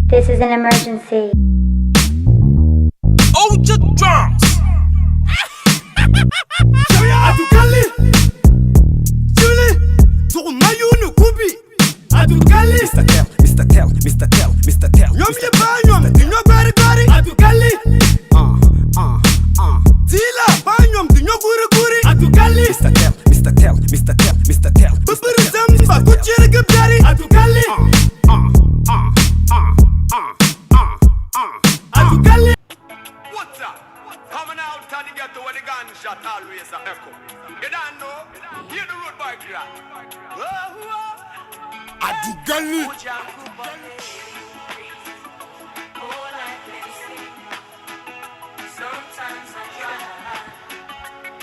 This is an emergency. Oh, the drums! Adukali Julie Tourmayou Kubi Adukali Mr. Tell Yom ye banyom Dinyo bari bari Adukali Tila banyom Dinyo guri guri Adukali Mr. Tell Buburi zamba Kuchiri gibdari Adukali Adukali What's up? Coming out of the ghetto where the gunshot always a echo. You don't know? Hear the road boy cry. Adukali Sometimes I try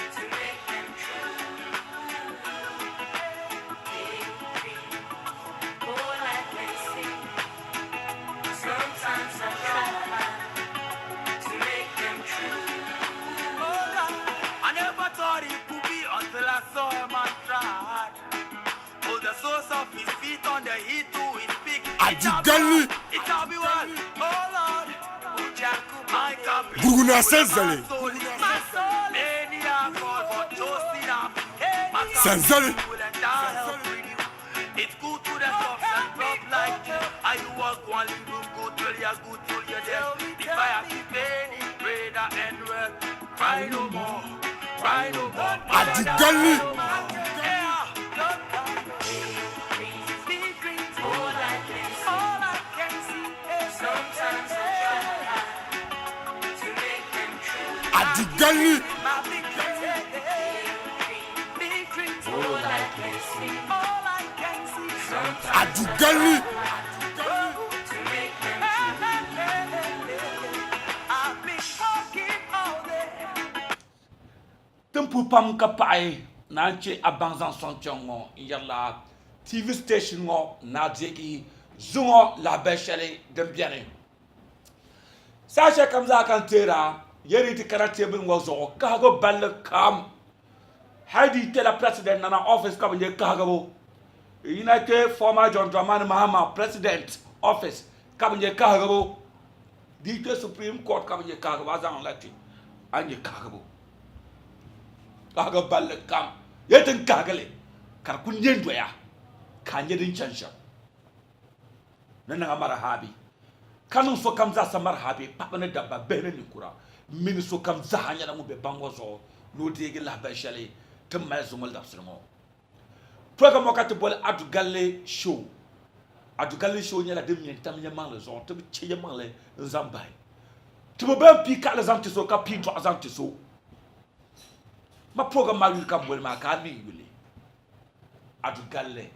to make them true. All I can see. Sometimes I try to make them true. I never thought it could be until I saw a man try. Hold the source of his feet on the heat to his peak. Adukali It'll be one. Oh Lord. My copy. Gurguna Senzale My soul. Many are called but just enough. My copy Senzale will and I'll help with you. It's good to the tough and rough like you. Are you walk one little good till you're good till you're dead. If I have to pain it, pray that end well. Cry no more. Cry no more. Adukali Yeah. All I can see. Sometimes I try to make them true. Adukali My big dreams. Big dreams. All I can see. All I can see. Sometimes Adukali to make them I've been talking all day. Tempu pam kapai na che abanzan sonchongo yalla TV station ngo na deki zungo la beshele dembiane sasha kamza kan tera yeri ti karate bin wazo kago bal kam hadi te la president na office kam je kago United former John Dramani Mahama president office kam je kago dite supreme court kam je kago azan lati anje kago kaga balle kam yetin kagale kar kunyen doya kanye din chansha nana mara habi kanun so kam za samar habi papane dabba bene ni kura min so kam za hanya na mu be bango so no dege la ba shale tum ma zumul da sunmo program wakati bol Adukali show nyala dem yen tam nyama le zo tum che yama le zambai tu be pi ka le zamti so ka pi to azamti so ma program ma yul kam bol ma ka ni yule Adukali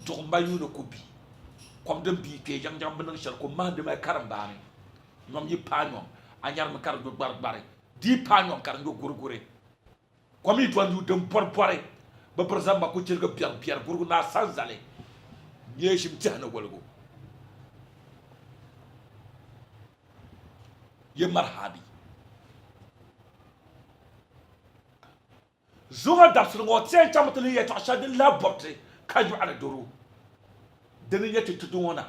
to ma yu no kubi kom dem bi ke jang jang benang shar ko ma de ma karambani ñom yi pa ñom anyar ma kar do bar bare di pa ñom kar ndo gurgure kom yi to ndu dem porpore ba par exemple ko ci ga biar gurgu na sanzale ñeshim tiana golgo ye marhabi zuwa dafsir ngo tsen chamatli ye to ashad la botte kaju ala doro deni ye tutu wona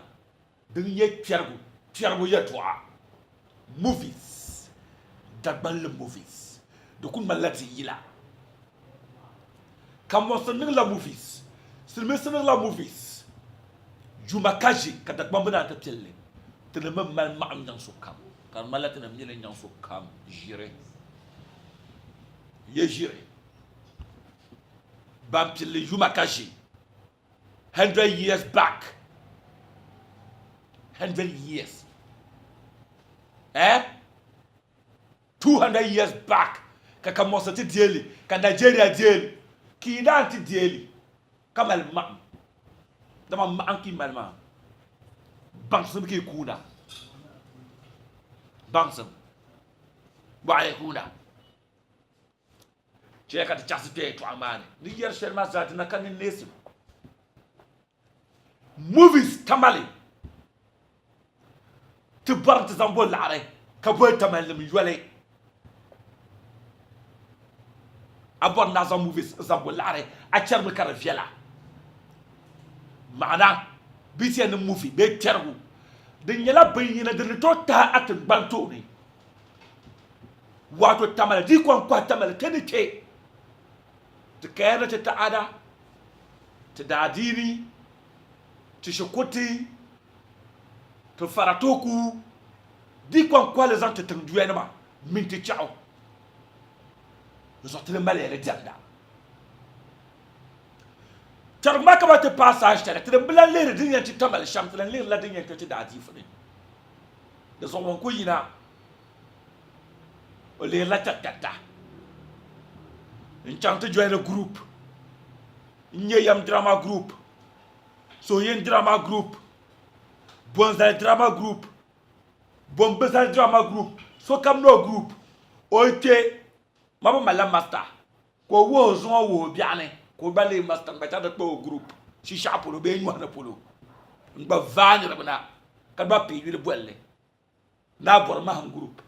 deni ye piergo ye to movies dagbal movies de kun malati yila kam mo sen la movies silme sen la movies juma kaji ka dagbam bana ta telle tele mam mal ma am so kam kan malati na nyele nyang so kam jire ye jire Bampili Yumakashi 100 years back 100 years 200 years back kaka mosati dieli ka Nigeria dieli ki nanti dieli kamal ma dama ma anki malma bansum ki kuna bansum wae kuna cheka ti chasite to amane ni yer sherma zati na kan nesi movies tamale ti bar ti zambo lare ka boy tamale mi yole abon na zam movies zambo lare a chermi kar fiela maana bitiya ni movie be tergu din yala bayyana din to ta atin banto ne wato tamala di kon kwa tamala tani ke ta kayar ta ada ta dadini ta shakuti ta faratoku di kon kwa le zante tan duena ma minti ciao zo tele male le janda tarma ka ba ta passage ta ta bilan le din yanti tamala sham ta le la din yanti ta dadi fune da zo won ko yina o le la tata enchant join a group nyeyam drama group so yen drama group bonza drama group bombeza drama group so kam no group ote mama mala master ko wo zo wo biane ko bale master ba ta da ko group si chapeau be nyu na polo ngba vani rabna ka ba pe wi le bolle na bor ma han group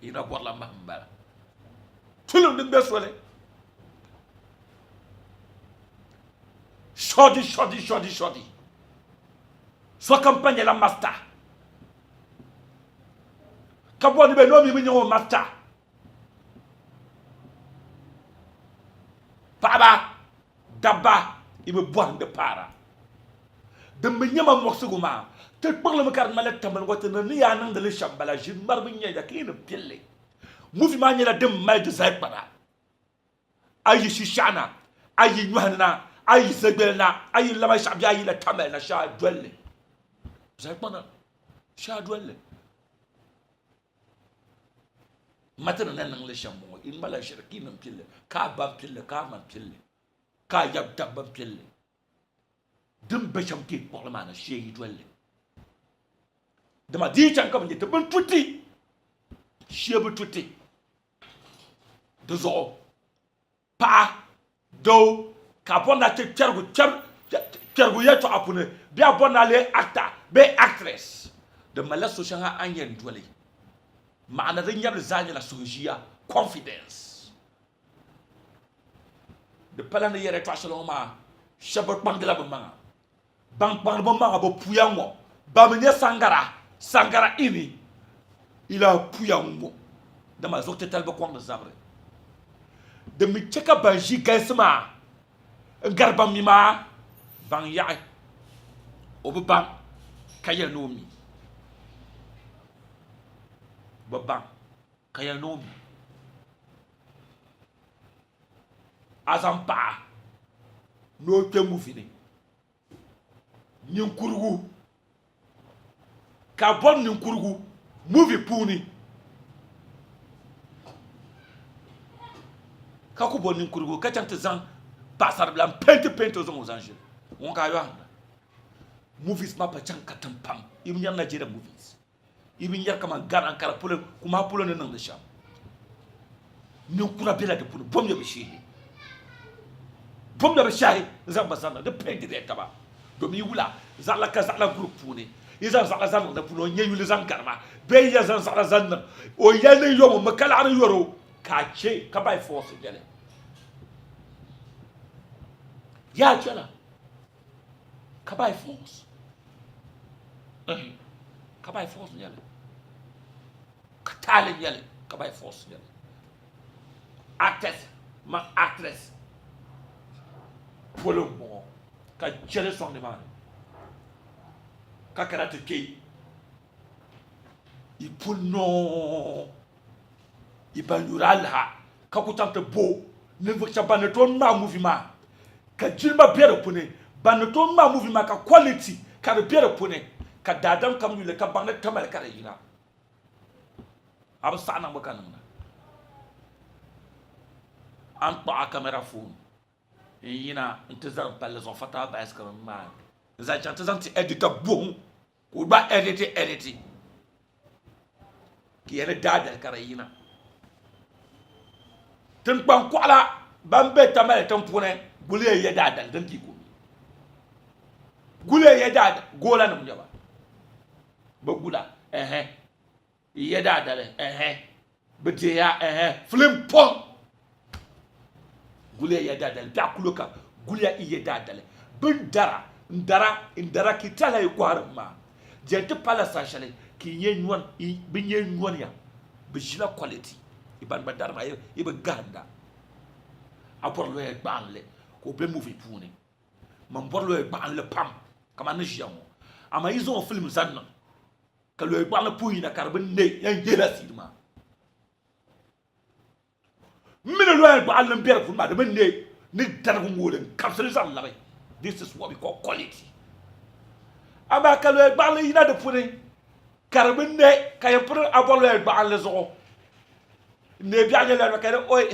ina bor la ma mbala tulum din besole shodi so campagne la master kabo ni be no mi nyo master baba dabba ibe bon de para de me nyama moksuguma te parle me kar malet tamal ngote na ni ya nan de le shambala jin mar bi nyaya ki ne pille mufi ma nyela dem mal de zay para ayi shishana ayi nyuhana ayi zegbelna ayi lama shabya ayi la tamal na sha dwelle zay pana sha dwelle matana nan le shambo in mala shirki nan pille ka ba pille ka man pille ka yab tabba pille dum be sham ki pour le mana sheyi dwelle dama di chan kam ni te ban tuti shebu tuti de zo pa do ka bona te tergu yeto apune bia bona le actor be actress de mala so shanga anyen dwelle maana da nyab zanya la sojia confidence de palana yere to saloma shabat bangla bang manga bo puyango ba menye sangara ini ila puyango da ma zokte talba ko ngam zabre de mi cheka banji gaisma garba mi ma bang ya obu kaya nomi babang kaya nomi azampa no temu fini nyinkurugu ka bon nyinkurugu movie puni ka ko bon nyinkurugu ka tante zan pasar blam pente aux anges on ka yo movies ma pa chan katam pam im nyam na jere movies ibi nyar kama gar ankara pole kuma pole ne nang sham ni kura bela de pole bom ya be shahi zamba sana de pendi de taba do mi wula zala ka zala group pune iza zala zan da puno nyeyu le zan karma be ya zan zala zan o ya ne yomo makala ara yoro ka che ka bay force dele ya chala ka bay force ka bay force yale ka tale yale ka bay force yale actress polo mo ka jele son de man ka karate ke i puno i banuralha ka kutante bo ne vukcha baneton ma movement ka jilma bere pune baneton ma movement ka quality ka bere pune ka dadan kam yule ka bangat tamal kare yina aba sana makanana an pa camera phone yina intezar pal zo fata ba eska ma za chante zanti editor bon ko ba edit ki yana dada kare yina tin pan kwala bambe tamal tan pune gule ye dada dan ki ko gule ye dada gola nam jaba ba gula ye dada le bete ya film pon gule ya dada le ta kuloka gule ye dada le bin dara ndara kitala ikwarma jente pala sashale ki nyenwan I binye nwan ya bijila quality iban badar ma ibe ganda aporlo e gbanle ko be movie puni man borlo e gbanle pam kama ne jiamo ama izo film zanna ka lo e gbanle puni na karbe ne yan jela sidma mina lo e gbanle mbier fu ma de ne ni darbu ngolen kapsel zan labe. This is what we call quality. Ama ka lo e gbanle ina de puni karbe ne ka yepro aborlo e gbanle zo ne bianye le ka oy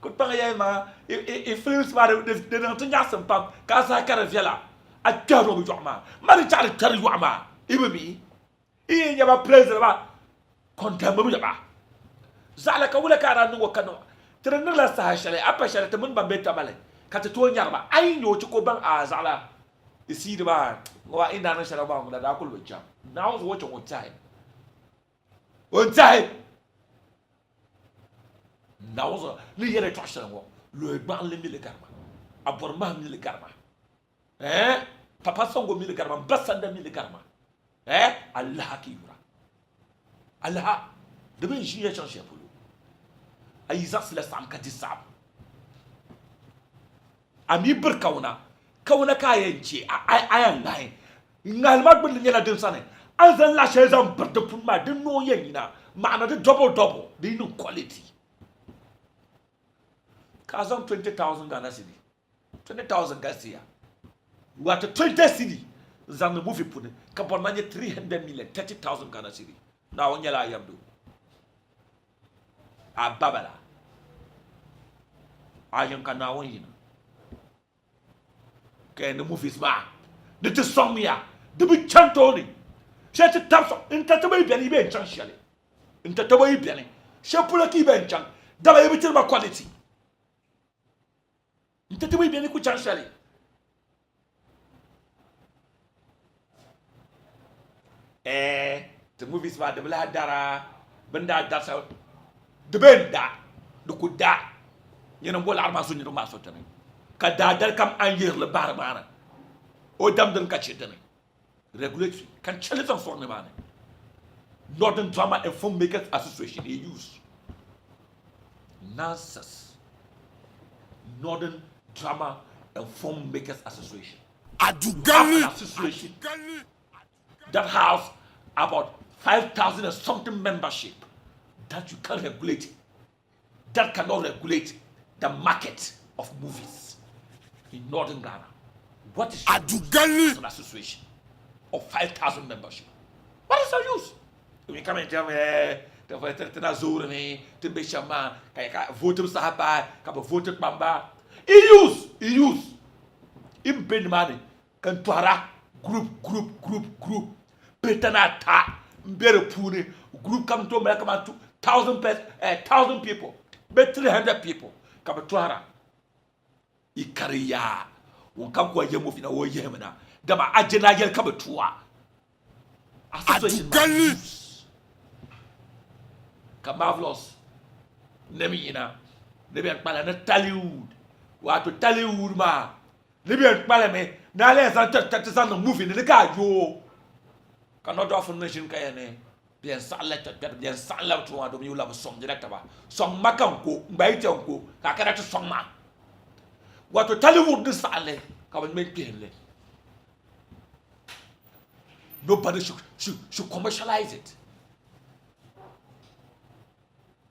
ko pa ya ma e films ma de na tanya sam pam ka sa kara viala a taro bi joma mari tare tare joma ibebi e nya ba president ba konta mu ba zala ka wala ka ran ngo kano tere ne la sa shale apa shale te mun ba beta bale ka te to nya ba ai nyo ci ko ban a zala isi de ba wa ina na shale ba ngo da ko lo jam now so what on time nawzo ni yere toshan wo lo egban le mile garma aborma mile garma papa songo mile garma basanda mile garma Allah ki yura Allah de ben jiye changer polo ayizas la sam ka disab ami bir kauna kayanci ayan ngai ngal mat bil nyela den sane azan la shezam bir de puma de no yenina maana de double de no quality Kazam 20,000 Ghana cedi 20,000 Garcia what 20 cedi zan movie pune kapon manye 300 million 30,000 Ghana cedi na wonyala yamdo ababala ayon kana wonyina ke the movies ba de te somia de bi chantoni she te tapso intatabo biani be chanshale intatabo biani she pula ki be chan daba yebitir ba quality intatabo biani ku chanshale the movies ba de bla dara benda dasa de benda de ku da ñene mbol arma suñu ma sotane ka dadal kam anjir le barbara o dam den ka chetane regulation kan chale tan forne bane Northern Drama and Filmmakers Association they use nonsense Northern Drama and Filmmakers Association Adugali association that has about 5,000 and something membership that you can regulate that cannot regulate the market of movies in Northern Ghana. What is Adugali an association of 5,000 membership? What is the use? We come and tell me the vote na zone me to be shama ka vote sahaba ka vote bamba. He use im ben money kan twara group petana ta mbere puni group come to me come 1,000 people be 300 people ka twara ikariya won kam ko yemo fina wo yemna dama ajena yel ka betua Adugali ka marvelous nemina nebe kpala na Tollywood wato Tollywood ma nebe kpala me na le san tatan no movie ne ka yo cannot offer nation ka yene bien sallet to do you love song direct ba song makan ko mbai te ko ka kada to song ma wato Tollywood de sale ka ba me pienle nobody should commercialize it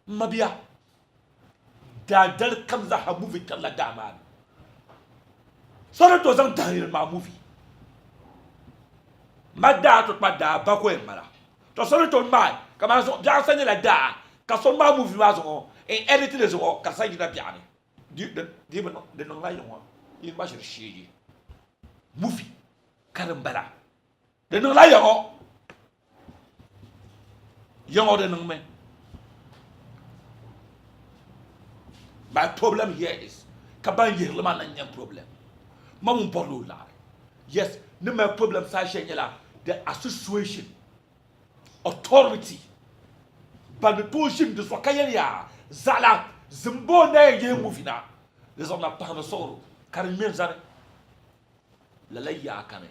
mabia dadal kam za ha movie talla dama sore to zan dahir ma movie madda to pada ba ko en mara to sore to mai kama so ja sanye la da ka so ma movie ma so en edit le so ka sanye na biane di no de no la yo in ma shirshi movie karambala de no la yo de no me. My problem here is kaban yirle man nan problem. Mamun porlo la. Yes, no my problem sa shenyela the association authority. But the pushing de swakaya zala zimbo na ye movie na. Les on a pas de soro. Karim zare. la ya kane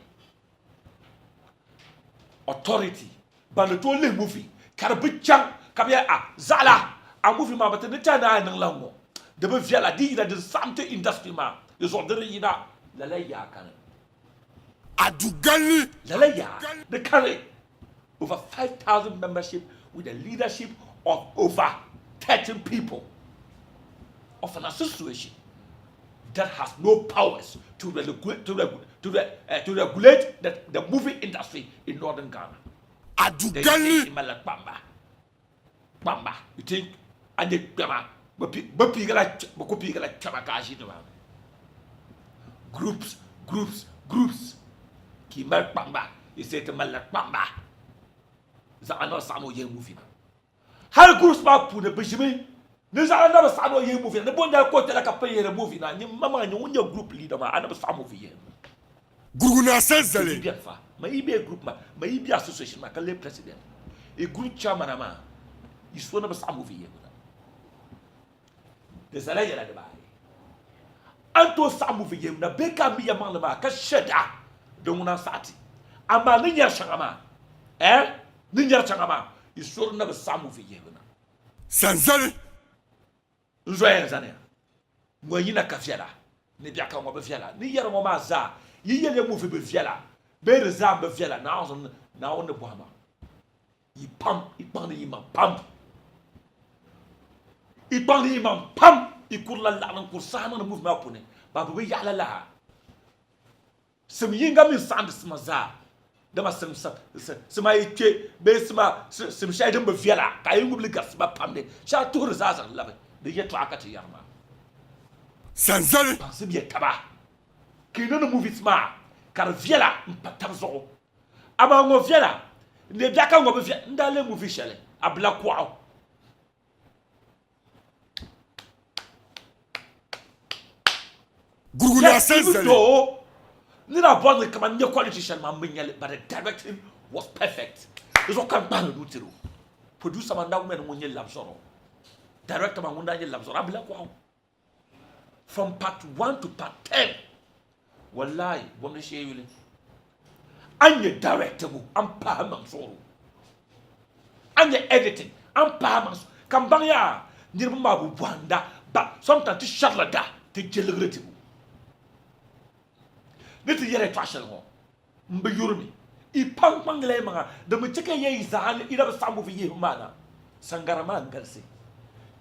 authority ban to le movie kar bichang kabya zala a movie ma batene tana nan lango de be viala di da de santé industry ma ils ont de yina la ya kane Adugali. la ya the kane over 5,000 membership with a leadership of over 13 people of an association that has no powers to regulate the movie industry in northern Ghana. Adugali. Bamba, you think? And the Bama, groups. Kimal Bamba, you say to Malak Bamba. Zano Samo Ye movie. How groups back to the Benjamin? There's another Samo Ye movie. The one that got like a pay a movie. Now, your mama and your group leader, I never saw movie. Guruna Senzale. My EBA group, my EBA association, my president, a group chairman, is one of some movie. There's a legend at the body. Anto some movie, the baker me among the mark, Sheda, the Muna Sati. And my Ninja Changama, Ninja Changama, is sure never some movie. Senzale. Zoyazania, Moyina Cafiela, Nibiaka Mobifiela, Nia Momaza, Yia movie Bifiela. Better Zamba Villa now on the Bahama. He pump, he pump, he pump, he could la and could Simon move my opponent, but we yalla la. Some yingam is Sanders Maza. There must some I Besma, some Shadam Villa, Kayubligas, but Pamde, shall two results and love it. The yet track at Yama. Senzale. Sibia Taba. Kino movies ma. Car viela mpatamzo aba ngo viela ne biaka ngo be ndale movie shele abla kwao Guruna Senzale. Nina born come and quality shele ma menyele, but the directing was perfect. Is what can ban do tiro. Producer man now men wonye labzoro. Director man wonye labzoro abla kwao. From part 1 to part 10. Wallahi, what is she really? And the director, I'm Pahaman Soro. And the editing, I'm Pahaman. Kambanya, Nirmabu Wanda, but sometimes to Sharlada, to Jelgretibu. Little yet fashion home. Mbayurmi. I punk manglema, the Machika ye is an either some of ye humana. Sangaraman Garsi.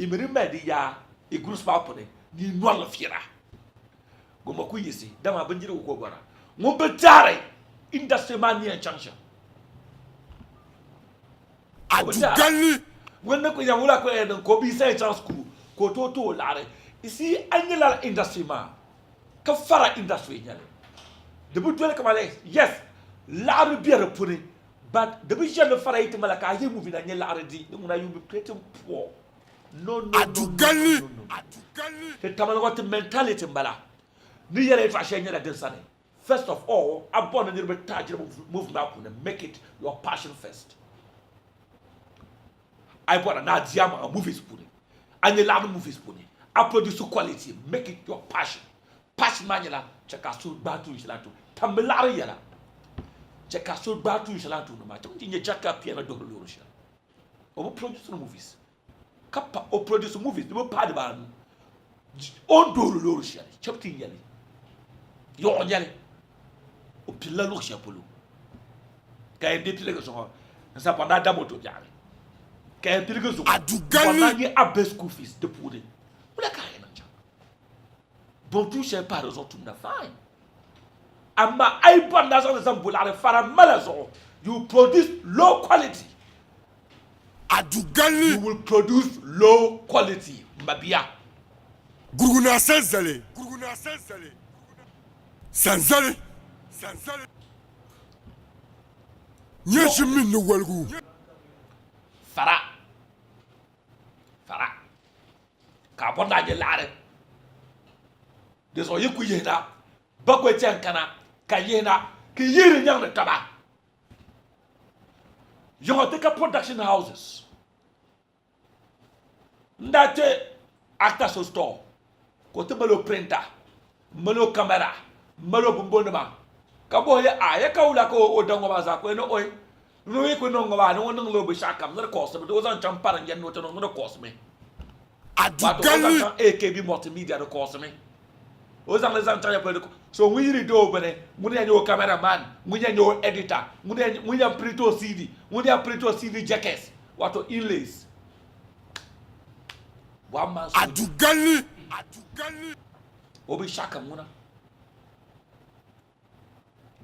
Imerimedia, a goose papone, ni Nola Fiera. Gomakuyisi, Dama Benjiro Kogara. Mumbetare, industry mania junction. Adugali. When the Kuyamula and Kobi say school, Kototo Lare, you see, annular industry man. Kafara industry. The Butuel Kamale, yes, Larry beer pudding, but the vision of Farai Malaka, you moving and Larry, when you be pretty poor. No. Adugali. The Tamalawati mentality, Mala. First of all, upon a little bit move up and make it your passion first. I bought an Adiama, a movie spoon, and a lot of movie spoon. I produce quality, make it your passion. Passion manual, check out so bad to Islatu. Tambelaria, check out so bad to Islatu, no matter what in your jacket piano door. Or produce movies. Kappa or produce movies, the part about on door, chapter yelling. You're yelling. O pillar looks your polo. Can you take us on? And some another motor yard. Can you take us on? Adugali. A best school fees, the pudding. What a kind of job. But you shall paddles or to the fine. And my iPod doesn't sample at a faramalazo. You produce low quality. Adugali. You will produce low quality. Mabia. Guruna Senzale. Senzale. Yes, you mean the well. Fara. Carbon like a ladder. There's all you could hear that. Backway Chankana, Kayena, Kayiri Young Taba. You want to take a production houses. That actors store. Go to Malo printer, Malo camera, Malo Bumbonama, Kabo ya kaula ko o dongo baza ko no oi. No e ko no ngwa no no lo be shakam no course me do zan champara nyen no to no course me. Adugali. AKB multimedia no course me. O zan le zan tanya pe so we really do bene muni ya cameraman muni ya editor muni ya printo CD muni ya printo CD jackets wato inlays. One man Adugali. Obi shakam muna.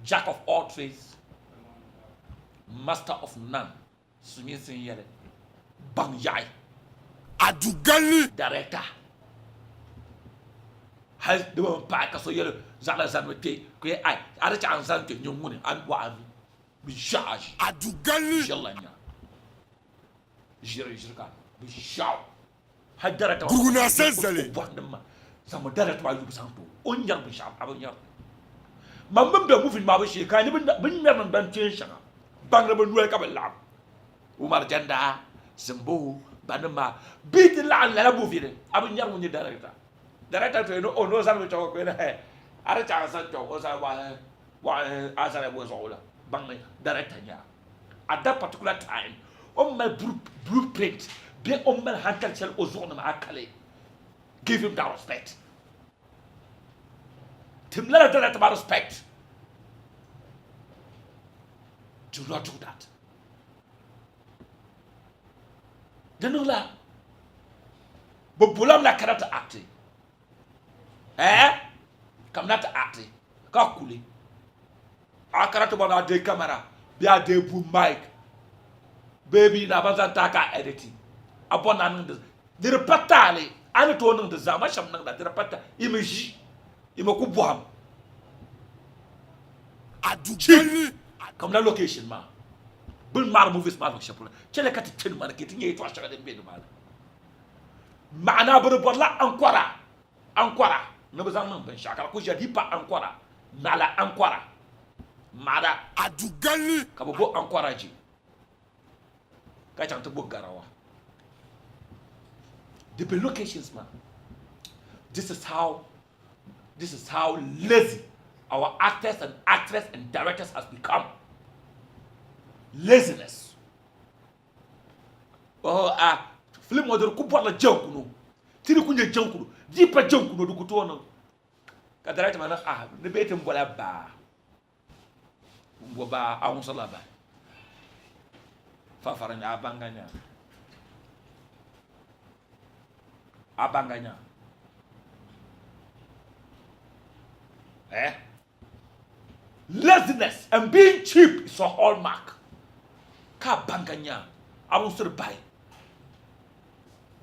Jack of all trades, master of none. Sumi sin yele. Bang yai. Adugali. Director. Has the one pack so yele zala zanwete. Kwe ai. Ada cha anzante nyongune an wa ami. Bi charge. Adugali. Jelanya. Jirka. Bi shaw. Ha director. Guruguna senzale. Wandema. Sama director wa yubu santo. Onyar bi shaw abonyar. Mamam da moving ma ba shi kan bin nan ban tin shaka bang da ban ruwa ka ballam Umar Janda Simbo banama bit la la movie abin yar mun director to no no san to ko ne ara cha san to o sa wa asara bo so la bang director nya at that particular time on my blueprint be on my hantal sel o zone ma akale give him that respect. Timlara don't let respect. Do not do that. Denula. But Bulam la karata acti. Come not acti. Kakuli. I karata bona de camera. Be a de boom mic. Baby na bazan taka editing. Upon an the repatali. I don't know the zamasham nang that the repata image. Imoku buam. Adugali. Comme la location ma. Bun mar movies ma chapula. Chele kati tin man kiti nyi to ashaka de be man. Maana buru bolla ankora. No bezan man ben shaka ko jadi pa ankora. Nala ankora. Mada Adugali. kabobo ankora ji. Ka chanto bo garawa. The locations man. This is how lazy our actors and actresses and directors has become. Laziness. Film model kupo la jankuno. Tiri kunye jankuno. Dipa jankuno du kutuono. Ka director mana ne bete mbola ba. Mboba awonsala ba. Fa faranya abanganya. Laziness and being cheap is a hallmark. Ka banganya. I won't sort of buy.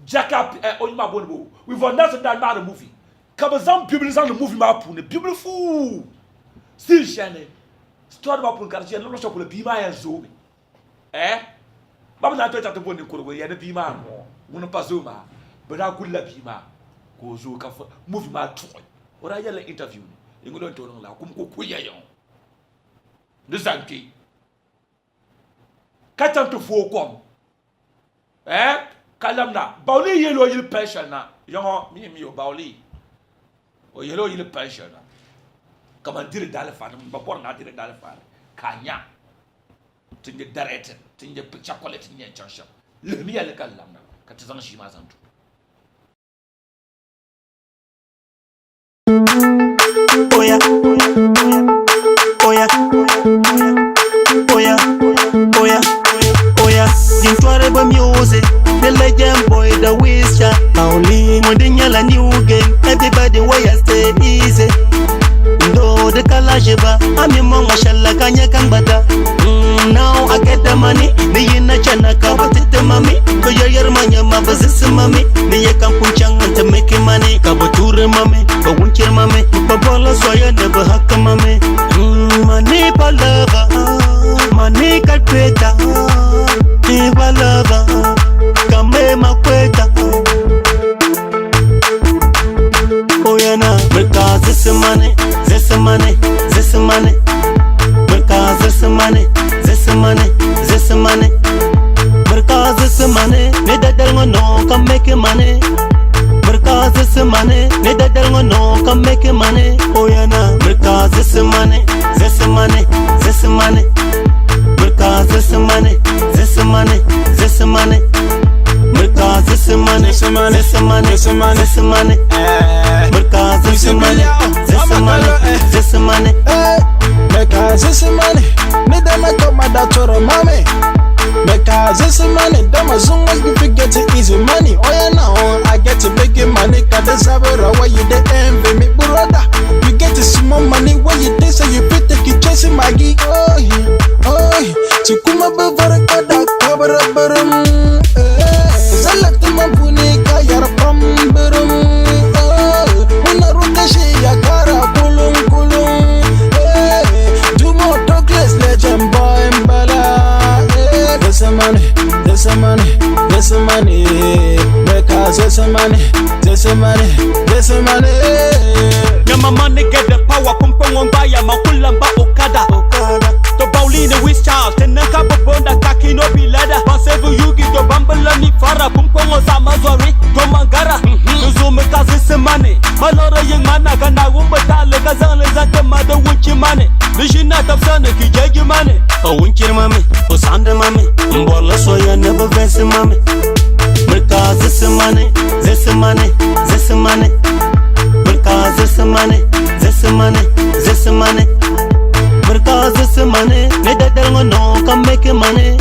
Jack up on my bonbo. We've understood that not a movie. Kabazam people on the movie map. Beautiful. Still shining. Story about Punkarchi and no shop will be my and zoom. Baba na to chat to ko ya na bima mo. Wono pazuma. But I could la bima. Ko zo ka movie ma to. Ora ya la interview. Ingolo to la kum ko kuya yon. De santi. Katam to fo kom. Kalamna. Bauli yelo yil passion na. Yon mi o bauli. O yelo yil passion na. Comment dire dans le fan, ba por na dire dans le fan. Kanya. Tinje darete, tinje picture quality ni chansha. Le mi ale kalamna. Katizana shima zantu. Oya, oya, oya, oya, oya. Dintoireba music, the legend boy, the wizard. Pauli, Mondinyala new game. Everybody way I stay easy. Do the Kalasheba, I'm your mom, mashallah, kanya kan bata. Now I get the money, me in a chanaka, but it's the mommy. Go your manya, my business, mommy. Me a campuchang to make money. Kabature, mommy, but won't your mommy. Papola, so I never hack a mommy. Money, palava, money, calpeta, Eva lava, Kame makweta. Oh, yeah, now, because this is money. This money, because this money, because this money, need that no come make money, because this money, need that no come make money, oh yeah, nah, because this money, money. Because this money, this money, this money. Because this money, this money, this money, this money. Because this money, this money, this money. Because this money, me dem I talk my daughter mommy. Because this money, them as soon as you get it easy money. Oh yeah, now I get it big money. Cause this why you the envy me, brother. You get it small money when you think so you fit take you chasing my gig. Oh yeah, oh yeah. So come up over a kada cover up berum. Select my punika yara pam berum. Una ruta she ya kara kulum kulum. Do more talkless legend boy mbala. This money, this money, this money. Because this money, this money, this money. Nyama money get the power, pumpong mbaya makulamba okada. To Pauline with Charles, tenaka bonda kaki no be leather. Pasevu yugi to bambala ni fara, pumpong samazori, to mangara. To make this money. Malora young man agana wumbata legazan zante mother winchi money. Vision out of son ki jagi money. Oh winchi mami, oh sande mami. Mbola so ya never vest mami. Because this money, this money, this money. Because this money, this money, this money. Because this money, me da del no can make money.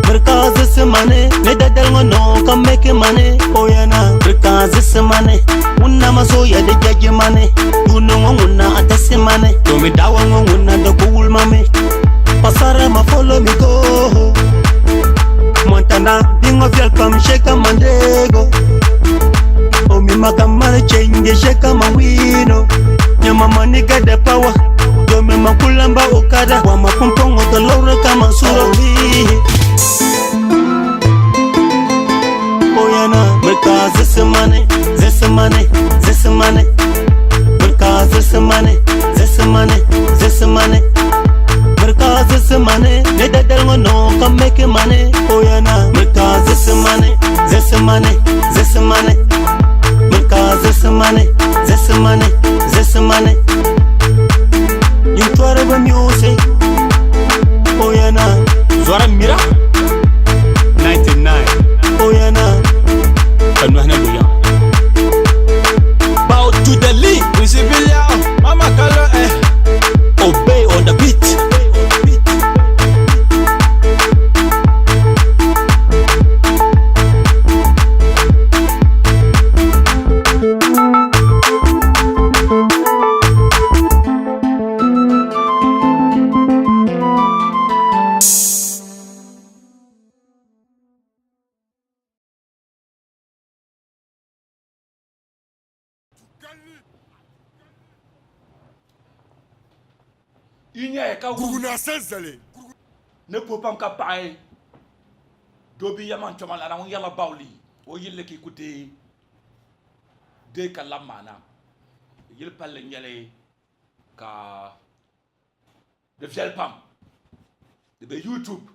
Because this money, me da del no can make money. Oh yeah na. Because this money, unna maso ya de judge money. Uno unna atasi money. To me dawa unna the cool mami. Pasara ma follow me go. Montana, dingo welcome shake a mandego. Oh me makamara change shake a mawino. Nyama money get the power. Yo me makulamba okada. Wa mapumpong the lora kama suroli. Oh yeah na. Because this money, this money, this money. Because this money, this money, this money. Because this money, neither del no can make money. Oh yeah na. Because this money, this money, this money. Because this money, this money, this money. You try to music. Oh yeah na. Zora mira. 99. Oh yeah na. Hallelujah. Bow to the lead. We see Billy, Mama Kalo Obey on the beat. Inya ka wu Guguna senzale. ne popam ka pae. Dobi yaman choma la on yala bawli. O yille ki kuti de ka lamana. Yil palle nyele ka de fiel pam. De be YouTube.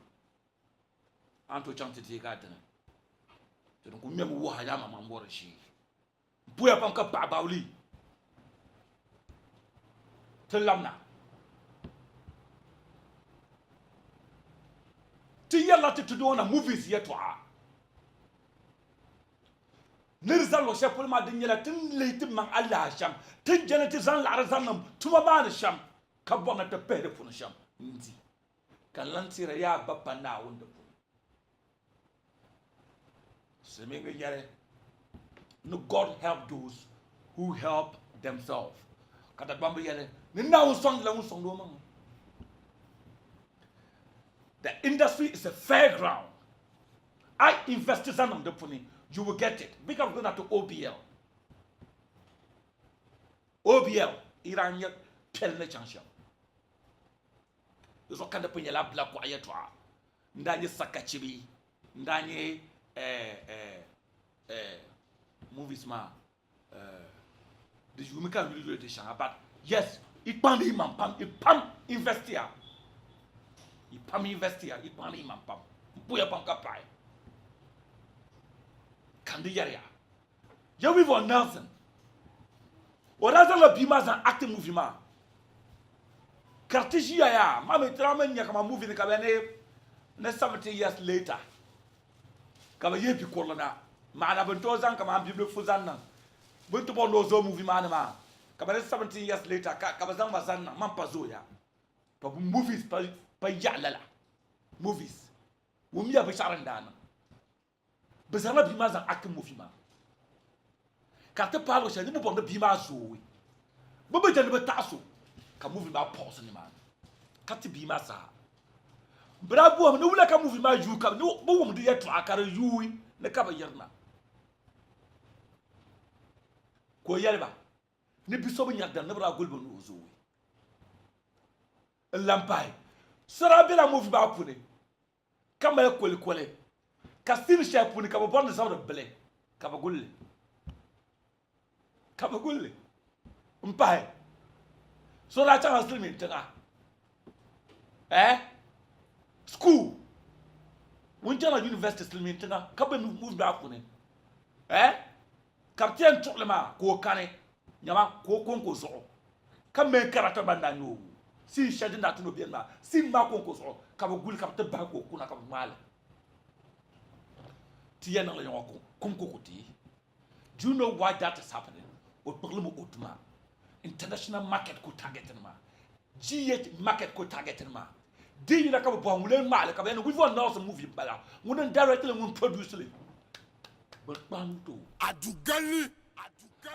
Anto chantiti ka tene. Donc même wo ha yama mambore shi. Puya pam ka pa bawli. Te lamna. Ti yalla ti do na movies yeto a nirza lo shepul ma din yala tin leitim man Allah sham tin janati zan la arzanam tuma ba da sham ka bona ta pede fun sham ndi kallan tira ya bappa na wunda fu seminga yare no God help those who help themselves kada bamba yale ni na usong la usong do man. The industry is a fair ground. I invested on the money. You will get it. We can go to OBL. OBL, Iranian Pelne Chansha. There's all kind of penny la black quiet. Ndanye Sakachibi. Ndanye movies ma. The Jumika really do it. But yes, it pan him and pam, it pam invest here. Ipam investia, ipam imam pam. Puya pam kapai. Kandi yaria. Ya we von Nelson. What other la bima an acting movie ma. Cartesian ya mama tramen nya kama movie ka ne 70 years later kama yepi kolona maana bento zan kama bible fuzan nan bento bono zo movie maana ma kama ne 70 years later kama zan mazan nan man pazo ya to movies pa yalala movies wumi ya bisharan dana bezana bi mazan ak movie ma karte palo shani bu bonda bi ma zo we bobe jani be taso ka movie ma pause ni ma kati bi ma sa bravo am no wula ka movie ma ju ka no bo wum du yeto akara yuwi ne ka ba yerna ko yelba ne bi so bi nyagda ne bra golbo no zo we lampai sara bi la movie ba pune kama kole ka sin sha pune ka bo bonde sa do bele ka ba gulle mpai so la changa slimin tanga school wunjana university slimin tanga kabe move da kune captain toklema ko kane nyama ko konko so kamme karata banda no si shadi na tuno bienma si ma konko so kaba gul kapta ba ko kuna kaba mala tiyana la nyoko konko ko ti. Do you know why that is happening? Otma international market ko targeting ma GH market ko targeting ma di na ka bo ngulen male ka ben we want now some movie bala ngulen directly ngun produce le but bantu Adugali.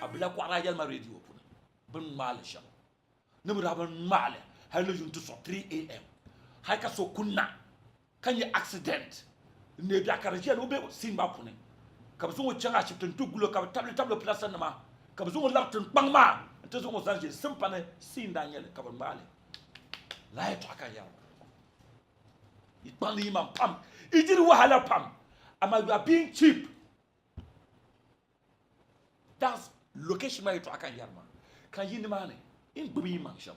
abla ko ara yal ma radio puna ben male sha ne mu raban male hay le juntu so 3 am hay ka so kunna kan yi accident ne da ka rajel obe simba puna ka so changa chipten tugulo ka table place na ma ka so lapten bangma te so sanje simpane sinda nyele ka male la ya taka ya itbali imam pam ijiri wahala pam ama you are being cheap. That's location ma to aka yarma kan yini mane in gbi man sham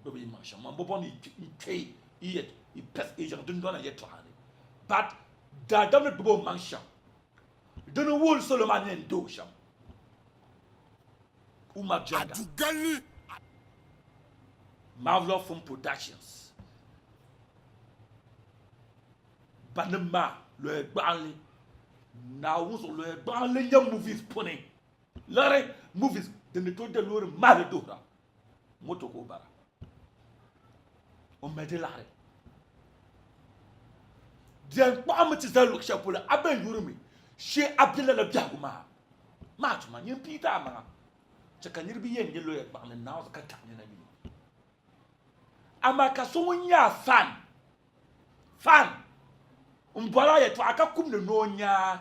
gbi man sham man bobo ni kay yet I pes agent dun dona yet to hane but da dam bobo man sham dunu wol Solomon en do sham Umar Janda Adugali. Marvelous Film Productions Banema le gbanle na wuzo le gbanle nya movies pone lare movies de ne to de lore mal dora moto ko bara o mede lare den pa amati za lo chapola aben yurumi she Abdullah la daguma ma tuma yin pita ma chakanir bi yen yelo ya gbanle na ka tanya na bi ama ka so nya fan mbala ye to aka kum no nya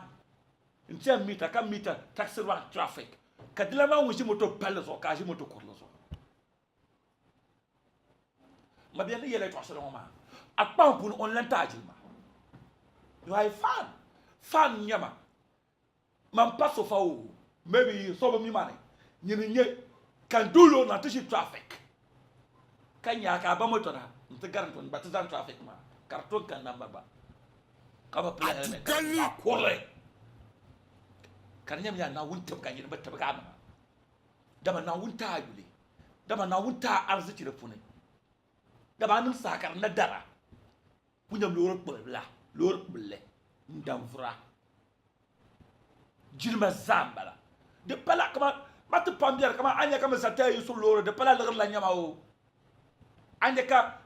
ntia mita ka mita taxi rank traffic kadila ma wonji moto pelle so ka ji moto korlo so ma bien yele to so ma akpa pun on lantaji ma you are fan nyama man passo fa o maybe so mi mane nyini nye kan dulo na tishi traffic kanya ka ba moto na ntigaranto batizan traffic ma karton kan namba ba kaba pla element ka kole karnyam ya na wunta kan yin batta ba ma dama na wunta ayule dama na wunta arziki da fune dama nan sakar na dara kunyam lor bulle ndam vra jilma zambala de pala kama matu pambiar kama anya kama satay yusul lor de pala lagar la nyama o anya ka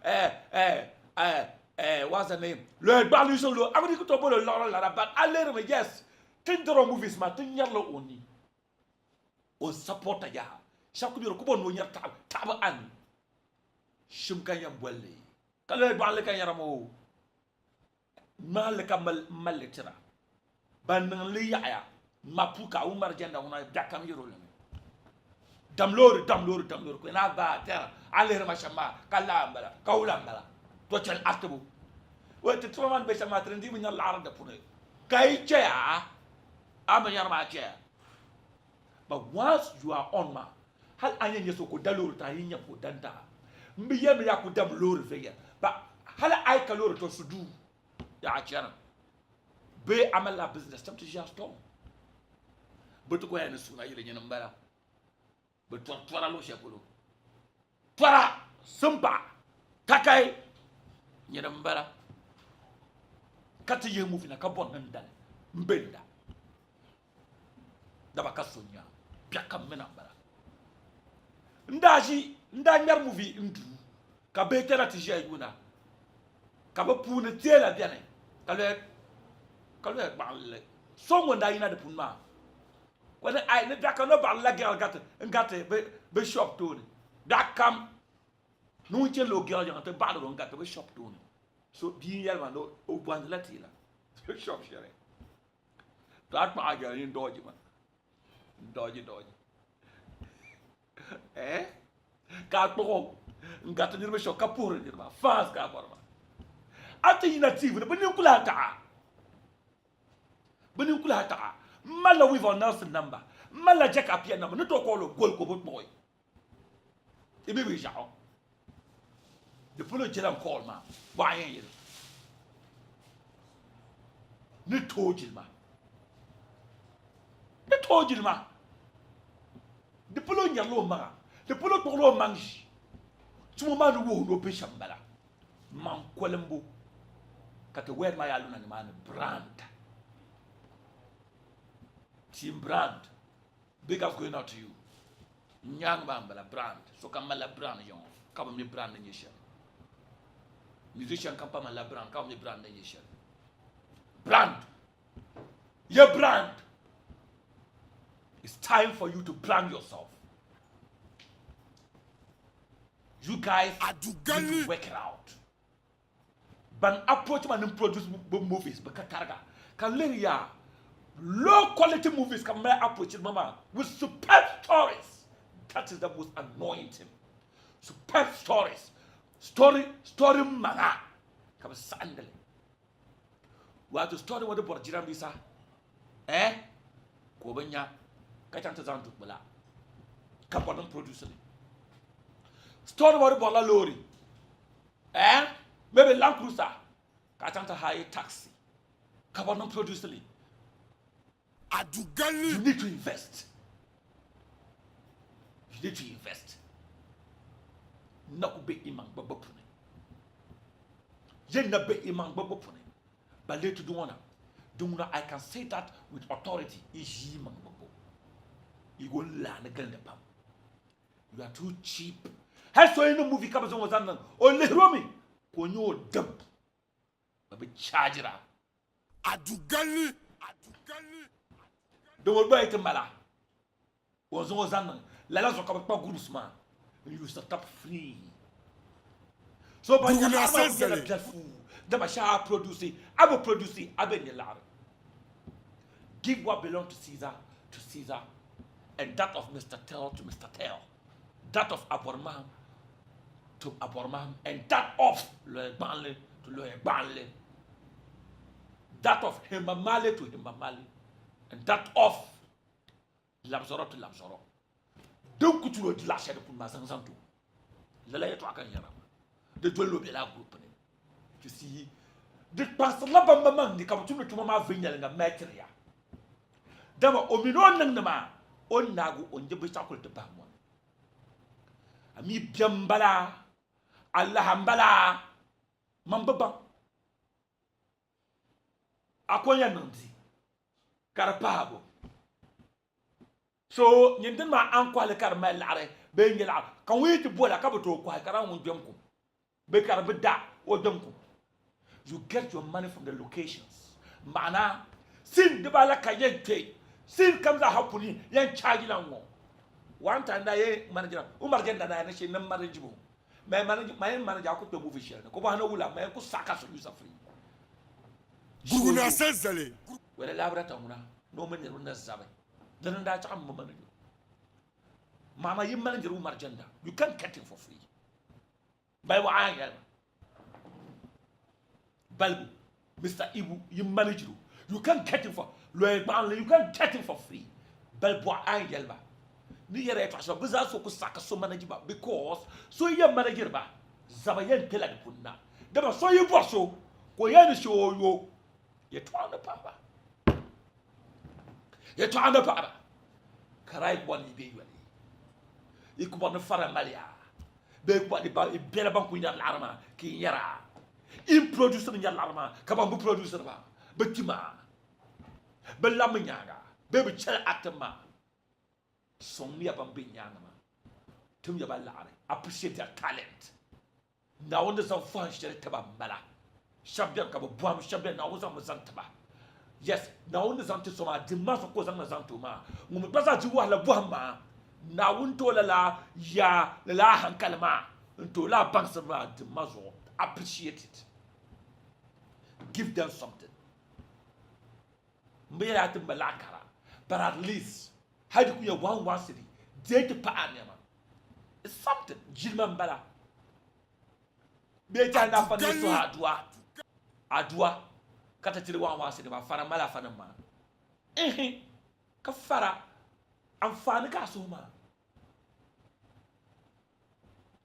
what's the name le bal yusul lor amadi ko to bolo la rabat aller me yes tindro movies ma tin yarlo oni o supporta ya chaque jour ko bon no nyar taba an shum kan yam bolle kala bal kan yaramo mal ka mal tira ban li ya mapuka Umar Janda una dakam yoro le damlor ko na ba ter aller ma shama kala mbala kawla mbala to tel atbu wa te troman be shama trendi mi nyal arda pune kai cha ama yar ma cha but once you are on ma hal anya nyeso ko dalor ta yinya ko danta mbi yem ya ko dam lor fe ya ba hal ay kalor to sudu ya chana be amala business tam to just to but ko yana suna yele nyana mbara be twara lo shepolo twara sumpa takai nyina mbara kati ye movie na ka bon ndal mbenda daba ka sonya biaka mena mbara ndaji ndanyar movie ndu ka be tera ti jey guna ka ba puna tela biane kalwe balle songo nda ina de punma wala ay ne biaka no balla gal ngate be shop toni dakam no chelo gal jangate balo ngate be shop toni so bi yelma no o bwan latila shop shere dat ma aga yin doji man doji ka to ngata dirbe shop ka pour dirba fas ka borma ati ina tiv ne benin kula ta mala with on Nelson number mala jack apia number no to call gol ko boy e be be jao the polo jelam call ma wa yen ne tojil ma the polo nyalo ma the polo tolo mangi tumo ma no wo no pe shambala man kolembo kata wer ma yalu na ni man brand team brand big up going out to you nyang bambala brand so kamala brand yon kama mi brand ni sha musician kama la brand kama mi brand ni sha brand your brand. It's time for you to brand yourself. You guys need to work it out. Ban approach man produce movies bakatarga kan leria low quality movies can make approach mama with superb stories. That is the most annoying thing. Superb story manga kam sandale what the story what the borjiram bisa ko banya ka tanta zantu bala ka bodon producer story what bola lori maybe Land Cruiser ka tanta high taxi ka bodon producer you need to invest. Naku imang babapune. Yen na be imang babapune. But later do I can say that with authority. Is imang babo. You go learn again the pam. You are too cheap. Has so in the movie comes on Zandan. Only Romy. Konyo dump. Baby charge it up. Adugali. Don't buy it mala. Was on Zandan. Let us talk about groups man. You start up free. So by the Masha produce, I will produce it, I will give what belongs to Caesar, and that of Mr. Tell to Mr. Tell, that of Aborman to Aborman, and that of Loebanle to Loebanle, that of Himamale to Himamale, and that of Labzoro to Labzoro. Don't go to the last of Mazanzanto. The lay to Akanyara. The Dwello Bella group. You see, the pastor Labamman, the Kamatuna to Mama Vineyard and a materia. Dama Ominon and the man, on Nagu on the Bisakul to Bamon. Ami Biambala, Allahambala, Mambaba Aquayananzi, Carapabo. So, you didn't my uncle Carmel Lare, being allowed. Can we to boil a capital quite around Junko? Bekar Beda or Junko. You get your money from the locations. Mana, sin the Balakayente, sin comes a happening, young child on one. One time I manager, Umargenda, and she never manageable. My manager could be movie share. Kobana, my Kusaka, so use a free. Guguna says, Well, a laboratory, no many runners. Then that's a manager. Mama, you manage your room agenda. You can't get it for free. By what I am. Balbu, Mr. Ibu, you manage you. You can't get it for Lloyd Banley, you can't get it for free. Balbu, I am. Near a trash of bizarre so Kusaka so manageable because so you're manager ba Zabayan Telapuna. There was so you bought so. Koyan show you. You're trying to papa. You're trying to papa. Karai one baby. ikuba no fara malia be ko di ba be la banku nyal arma ki yara in producer nyal arma ka ba bu producer ba betima be lam nyanga be be chel atma son ya ban be nyanga ma tum ya ba lare appreciate their talent na wanda zan fa shi ta ba mala shabda ka ba buam shabda na wanda zan ta ba yes na wanda zan ta so ma dimma so ko zan na zan to ma mu ba za ji wala buam ma na wunto la ya la hankalma into la banks ma dimma so appreciate it, give them something. Mbela to Malakara, but at least how do you one city? Date pa anema. It's something. Jilman Bala. Beta na fa so adwa. Kata tiri one city ma fara mala fa na ma. Ka fara amfani ka so ma.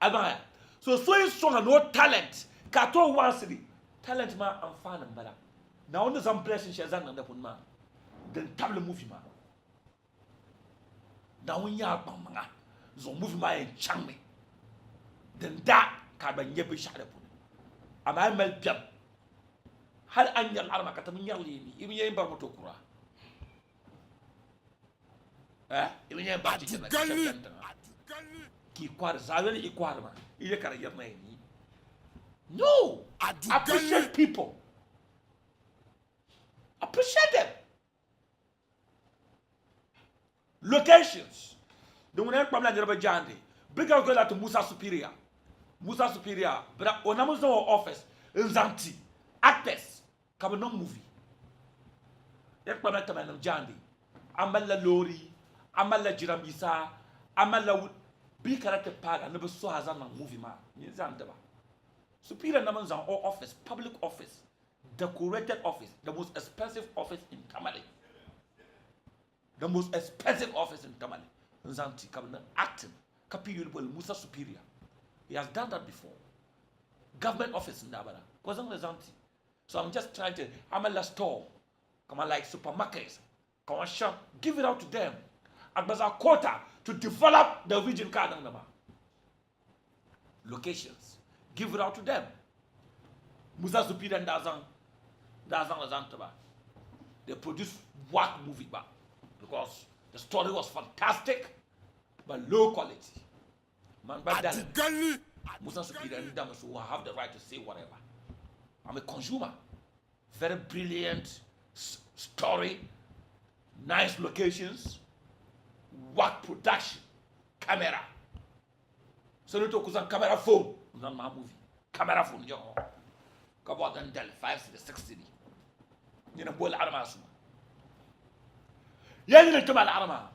Abaya. So is strong and no talent. Ka to one city. Talent ma amfani mbala. Na wanda zan blessing shazan na da ma. Den table movie ma. Na won ya gbamanga. Zo movie ma en changme. Den da ka ba nyebe shade pun. Ama mel biam. Hal anyal arma ka tam nyal ni. Imi yen bar moto kura. Imi yen ba ti ki kwar zawel I kwar ma. Ile kara yerna ni. No, appreciate people. Appreciate them. Locations. The one problem na Jeraba Jandi. Big girl go to Musa Superior. Musa Superior. But on Amazon office, Nzanti, actors, come no movie. Yek problem to Manam Jandi. Amala Lori, Amala Jirambisa, Amala big character paga never saw as a movie ma. Nzantaba. Superior numbers are all office, public office, decorated office, the most expensive office in Tamale. The most expensive office in Tamale. Nzanti Kabana acting. Kapiyul Musa Superior. He has done that before. Government office in Dabara. Wasn't Nzanti. So I'm just trying to, I'm a store. Come on, like supermarkets. Come on, shop. Give it out to them. And as a quota to develop the region card. Locations. Give it out to them. Musa Superior and Dazan Lazantaba. They produced what movie back because the story was fantastic but low quality. Man, but then Musa Superior and Damas who have the right to say whatever. I'm a consumer. Very brilliant story, nice locations, work production, camera. So you talk about camera phone. Not my movie. Camera phone, yo. Come on, then tell 5 city, 6 city. You know, boil arma suma. Yeah, you know, come on, arma.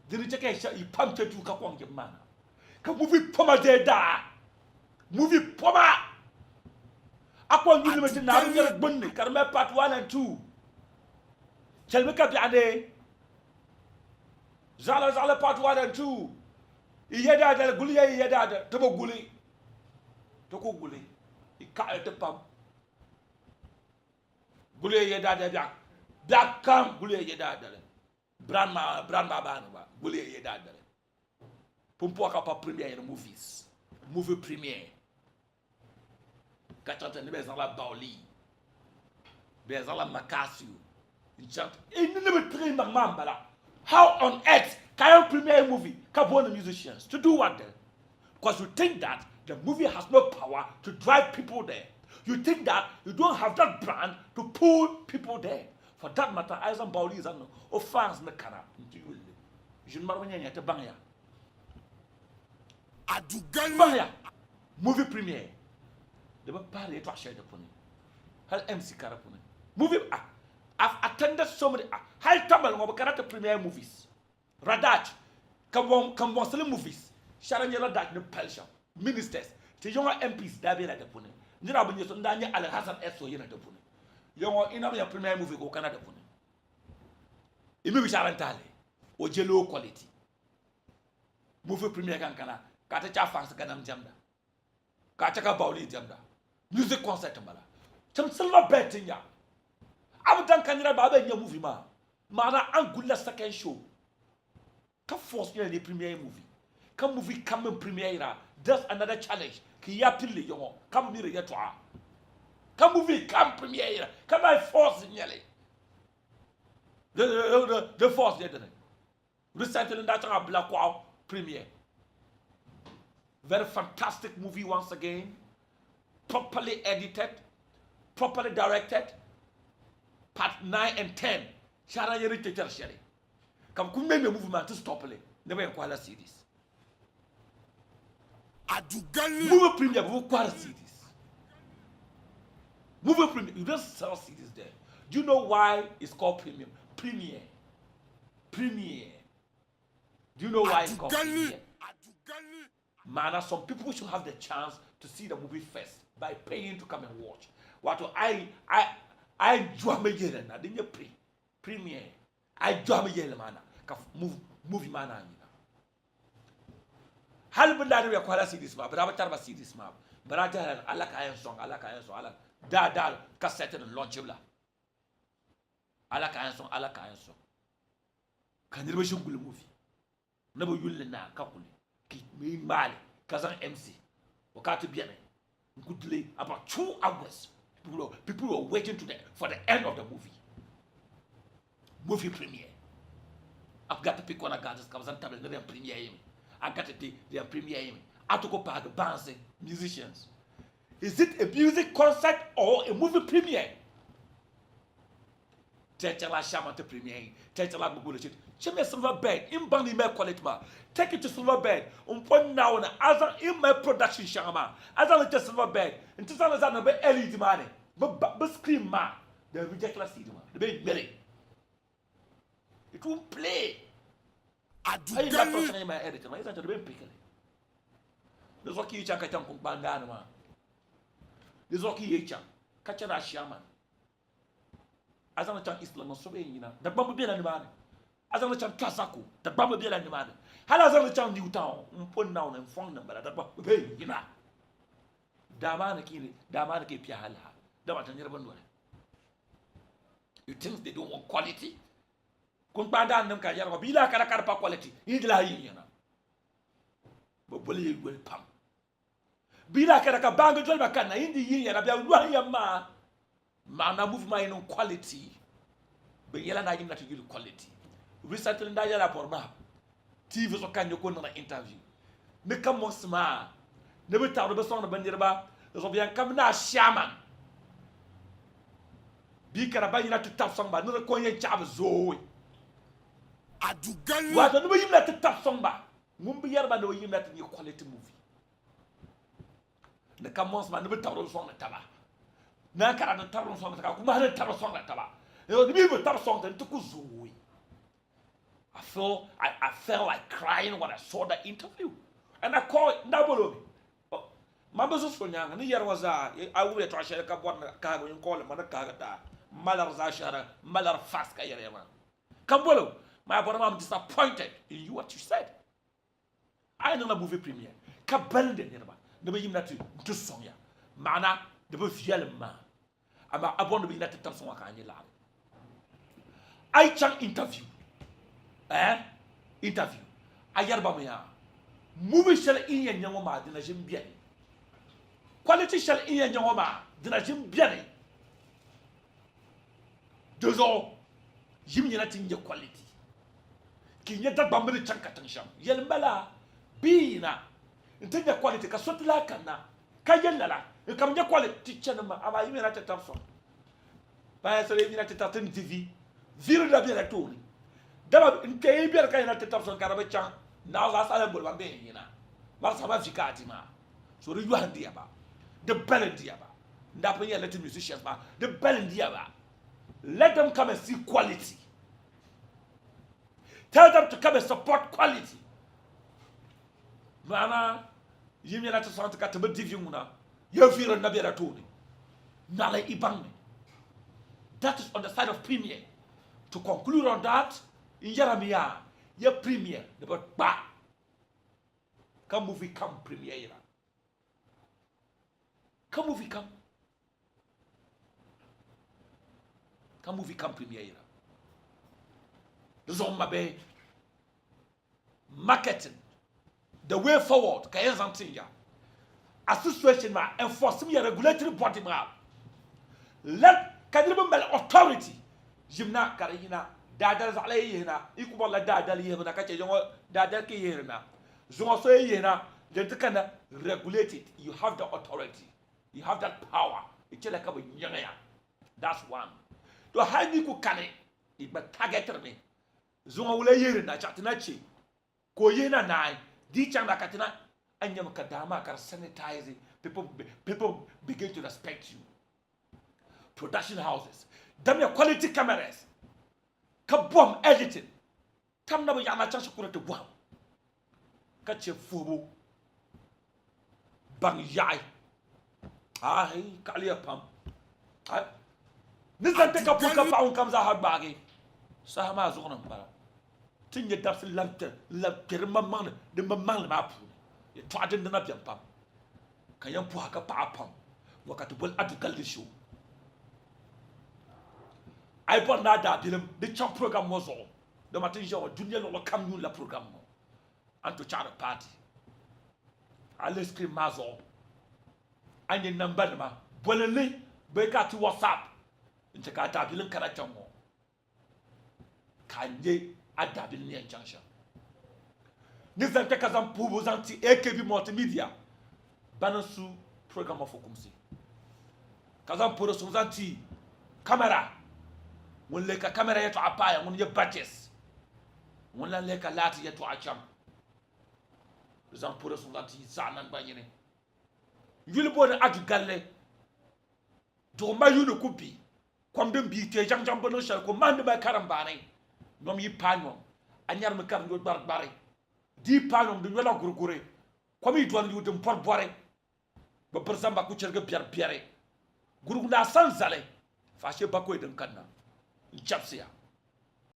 Did you check a you pumped to Kapong man? Come movie Poma de da. Movie Poma. Upon you limited now, you're Bunny, Carmel part 1 and 2. Shall we cut the ade? Zala part 1 and 2. Yeda da guliya yeda da tobo guli toko guli ika te pam guliya yeda da black cam guliya yeda da brand ma ba no ba guliya yeda da pompo ka pa premiere movie premiere katata ne bezala bauli bezala makasio inchant in ne be train mambala. How on earth can you premiere a movie? Carbon musicians to do what then? Because you think that the movie has no power to drive people there. You think that you don't have that brand to pull people there. For that matter, Aisan Bauli is an offense na kana. Je ne m'arrête pas banya. Banya movie premiere. De ba parler toi cher de pone. Hal MC Karapone. Movie I've attended so many. High Tambal ngo karata premiere movies. Radach, come selling movies. Sharanya Radach no Pelsha. Ministers, the young MPs dabi na depone. Nira bunye so ndanya Al Hassan Eso yena depone. Young ina ya premiere movie go Canada depone. Imi bi sharantale. Oje low quality. Movie premiere kan kana. Kata cha fans ganam jamda. Kata ka Bauli jamda. Music concert mbala. Cham silver betting ya. Abudan kanira baba nya movie ma. Mara angular second show. Ka force you the premiere movie. Ka movie come in premiere. That's another challenge. Ki ya pili yo. Come mire ya toa. Ka movie come premiere. Come by force nyele. The force there. Recently that Black Wow premiere. Very fantastic movie once again. Properly edited, properly directed. Part 9 and 10. Shara yeri teacher shari. Come kun me movement to stop it. Never inquire series. Adugali. Movie premiere, we inquire series. Movie premiere, you don't sell series there. Do you know why it's called premium? Premiere. Premiere. Do you know why it's called premiere? Adugali. Man, some people should have the chance to see the movie first by paying to come and watch. What I enjoy me yele na dinye premiere. I enjoy me yele mana. Ka movie mana ni. Hal benda we kwala see this map, but I see this map. But I like iron song, I like da cassette and launchable. I like iron song. Can you watch movie? Never yule na kakuli. Ki me mali kazan MC. Wakati biane. Good delay about 2 hours. People were waiting for the end of the movie. Movie premiere. I've got to pick one of guys comes and tell me they premiere him. I got to they premiere him. I have to go back dancing musicians. Is it a music concert or a movie premiere? Tetela Shama to premiere. Tetela Bugulachit. Chime silver bed. In Bandi me quality ma. Take it to silver bed. Point now and as in my production shama. As I just silver bed. And to some as I know LED money. But scream ma. The ridiculous CD ma. The big belly. It won't play. I am not touching my editor. My editor been pickle. There's okay you can come bandana ma. There's okay you can catch a shaman. As I'm a chan Islam so be you know. The bomb be an man. As I'm a chan Kasaku. The bomb be an man. How as I'm a chan Newtown. Put down and phone number that bomb be you know. Damana ki pia hala. Damana never know. You think they don't want quality? Kun banda nam ka yarwa bila kara pa quality. Idla yi na. Bo boli wel pam. Bila kara ka banga jol bakana indi yi na bia wa yamma. Mana movement in quality. But yela na yimna to give quality. Recently nda yala porma. TV so kan yoko na interview. Me kam mo sma. Ne be tawo be so na bandirba. So bien kam na shaman. Bi kara ba yina to tap song ba no ko yen chab zo. Adugali. Wa no be yimna to tap song ba. Mum bi yarba no yimna to quality movie. Ne kam mo sma ne be tawo so na taba. Na kara na taro song ta kuma na taro song ta ba yo the people taro song ta to zuwi. I felt like crying when I saw the interview and I called Nabolo Mamba so nyanga ni yar waza I will try share ka bon ka go call man ka ta malar za shara malar fast ka yare ma Kambolo my brother I'm disappointed in you what you said. I know na movie premiere ka belde ne ba de be yimna to song ya mana de be fiel ma ama abon be yimna to song ka anyi la I chan interview interview ayarba me ya movie shall in ya nyango ma de na jimbian quality shall in ya nyango ma de na jimbian dozo yim nyana tin ya quality ki nya da bambe chan ka tan sham yel mbala bina ntinya quality ka sotla kana ka yella kam nya quality chen ma aba yim na ta so ba so yim na ta TV vire da bien la tourne dama nke bier ka ina tetap son karabe chan na za sa bol ba be yina ba sa ba fikati ma so ri yuan dia ba the bell dia ba nda pe let musicians ba the bell dia ba let them come and see quality, tell them to come and support quality mana yimi na to son ka te be divi muna ye vire na bier la tourne na la ibang. That is on the side of premiere. To conclude on that, in Jeremiah, your premiere, the word ba. Come movie come premiere. Come movie come. Come movie come premiere. The zone mabe. marketing, the way forward, kaya something ya. Association ma enforce me regulatory body ma. Let kadibum bel authority. Jimna karina dadal zalay yena ikuba la dadal yena kache jongo dadal ke yena. Zongo so yena jentakana regulate it. You have the authority. You have that power. Ichela kabo nyanga. That's one. To hadi ku kane iba target me. Zongo wala yena chatina chi. Ko yena nai di changa katina anyam kadama kar sanitize people begin to respect you. Production houses, them your quality cameras, kabom editing, tam na yana chance kura to bom, kache fubu, bang yai, hey kalia pam, nisan take a puka pound comes a hard baggy, Sahama zona para, tinye daps lante man, the mamma map, you tried in the napian pam, kayam puaka pa pam, wakatu well at the galdi show. I bought that the champ program was all. The material junior will come new la program and to chart a party. I let's scream mazo. And in number ma, Bolele, break out to WhatsApp. In Jakarta, Bill Karachamo. Can ye at Dublin Junction? Nisan take us on Pubos anti AKB multimedia. Banasu program of Okumsi. Kazan Puros anti camera. When like a camera yetu apaya, when you batches. When like a lati yetu acham. Zan pura sulati zanan banyene. Yule bona adu galle. Do ma yuno kupi. Kwamdem bi te jam jam bono shal ko mande ba karambane. Nom yi panom. Anyar me kam ngol bar bare. Di panom du wala gurgure. Kwami doan yu dem por bore. Ba persamba ku cerga piar piare. Gurugna san zale. Fashe bako edem kanna. Chapsia.